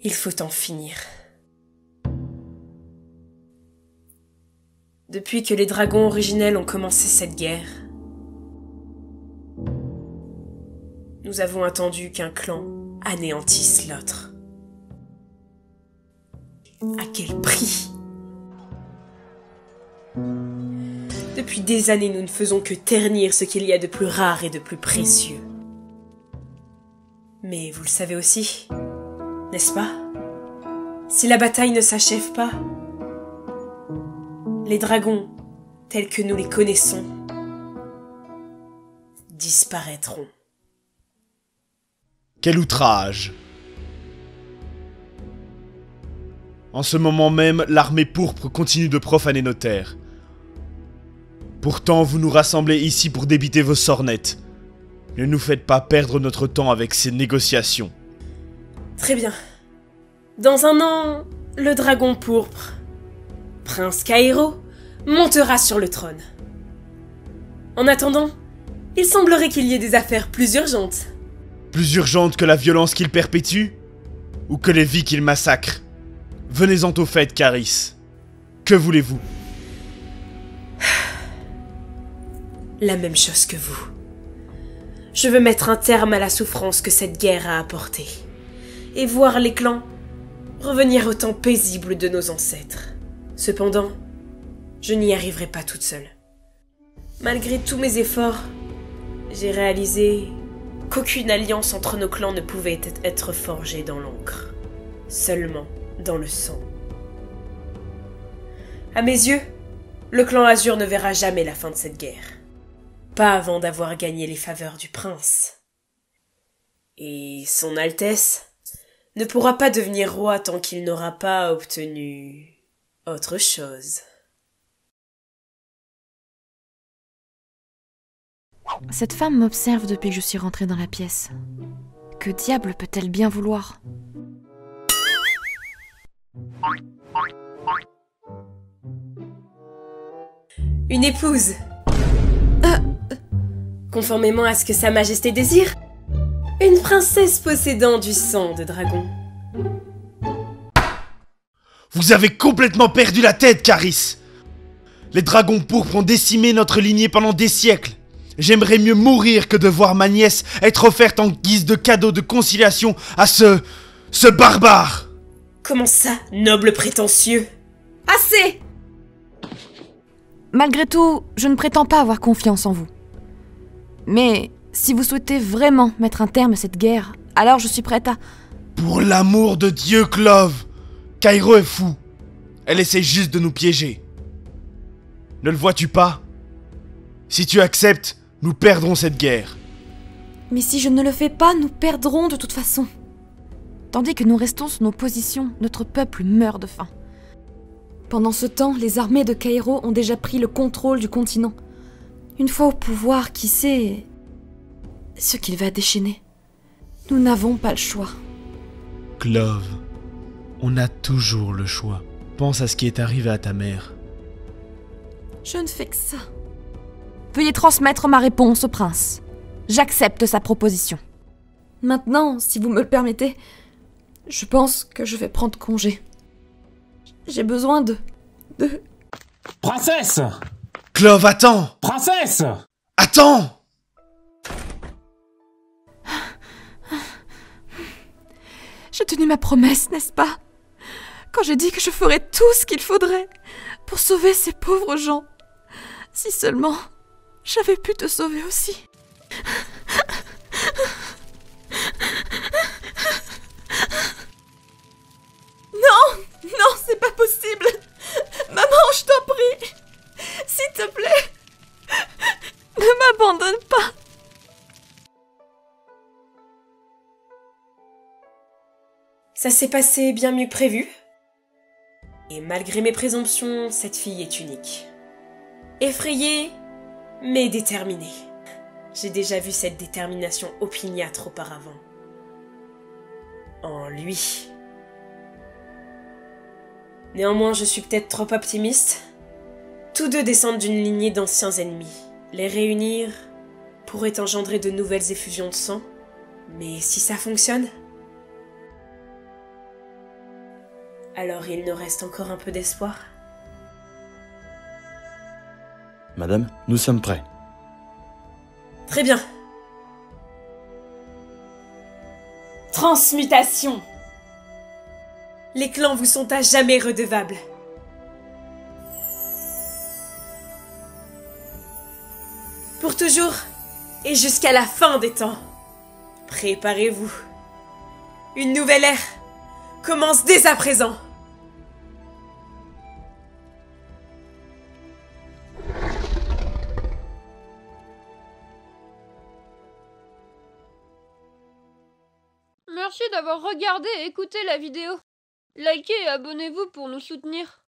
Il faut en finir. Depuis que les dragons originels ont commencé cette guerre, nous avons attendu qu'un clan anéantisse l'autre. À quel prix ? Depuis des années, nous ne faisons que ternir ce qu'il y a de plus rare et de plus précieux. Mais vous le savez aussi, n'est-ce pas ? Si la bataille ne s'achève pas, les dragons, tels que nous les connaissons, disparaîtront. Quel outrage! En ce moment même, l'armée pourpre continue de profaner nos terres. Pourtant, vous nous rassemblez ici pour débiter vos sornettes. Ne nous faites pas perdre notre temps avec ces négociations. Très bien. Dans un an, le dragon pourpre, Prince Kairo, montera sur le trône. En attendant, il semblerait qu'il y ait des affaires plus urgentes. Plus urgentes que la violence qu'il perpétue? Ou que les vies qu'il massacre? Venez-en au fait, Caris. Que voulez-vous? La même chose que vous. Je veux mettre un terme à la souffrance que cette guerre a apportée, et voir les clans revenir au temps paisible de nos ancêtres. Cependant, je n'y arriverai pas toute seule. Malgré tous mes efforts, j'ai réalisé qu'aucune alliance entre nos clans ne pouvait être forgée dans l'encre, seulement dans le sang. À mes yeux, le clan Azur ne verra jamais la fin de cette guerre. Pas avant d'avoir gagné les faveurs du prince. Et son Altesse ne pourra pas devenir roi tant qu'il n'aura pas obtenu autre chose. Cette femme m'observe depuis que je suis rentrée dans la pièce. Que diable peut-elle bien vouloir ? Une épouse. Conformément à ce que Sa Majesté désire, une princesse possédant du sang de dragon. Vous avez complètement perdu la tête, Caris! Les dragons pourpres ont décimé notre lignée pendant des siècles. J'aimerais mieux mourir que de voir ma nièce être offerte en guise de cadeau de conciliation à ce barbare! Comment ça, noble prétentieux? Assez! Malgré tout, je ne prétends pas avoir confiance en vous. Mais si vous souhaitez vraiment mettre un terme à cette guerre, alors je suis prête à... Pour l'amour de Dieu, Clove! Kairo est fou. Elle essaie juste de nous piéger. Ne le vois-tu pas? Si tu acceptes, nous perdrons cette guerre. Mais si je ne le fais pas, nous perdrons de toute façon. Tandis que nous restons sur nos positions, notre peuple meurt de faim. Pendant ce temps, les armées de Kairo ont déjà pris le contrôle du continent. Une fois au pouvoir, qui sait ce qu'il va déchaîner? Nous n'avons pas le choix. Clove, on a toujours le choix. Pense à ce qui est arrivé à ta mère. Je ne fais que ça. Veuillez transmettre ma réponse au prince. J'accepte sa proposition. Maintenant, si vous me le permettez, je pense que je vais prendre congé. J'ai besoin de... Princesse! Clove, attends! Princesse! Attends! J'ai tenu ma promesse, n'est-ce pas? Quand j'ai dit que je ferais tout ce qu'il faudrait pour sauver ces pauvres gens. Si seulement j'avais pu te sauver aussi. Non, c'est pas possible. Maman, je t'en prie. S'il te plaît, ne m'abandonne pas. Ça s'est passé bien mieux que prévu. Et malgré mes présomptions, cette fille est unique. Effrayée, mais déterminée. J'ai déjà vu cette détermination opiniâtre auparavant. En lui. Néanmoins, je suis peut-être trop optimiste. Tous deux descendent d'une lignée d'anciens ennemis. Les réunir pourrait engendrer de nouvelles effusions de sang. Mais si ça fonctionne, Alors il nous reste encore un peu d'espoir. Madame, nous sommes prêts. Très bien. Transmutation. Les clans vous sont à jamais redevables. Pour toujours et jusqu'à la fin des temps. Préparez-vous. Une nouvelle ère commence dès à présent. Merci d'avoir regardé et écouté la vidéo. Likez et abonnez-vous pour nous soutenir.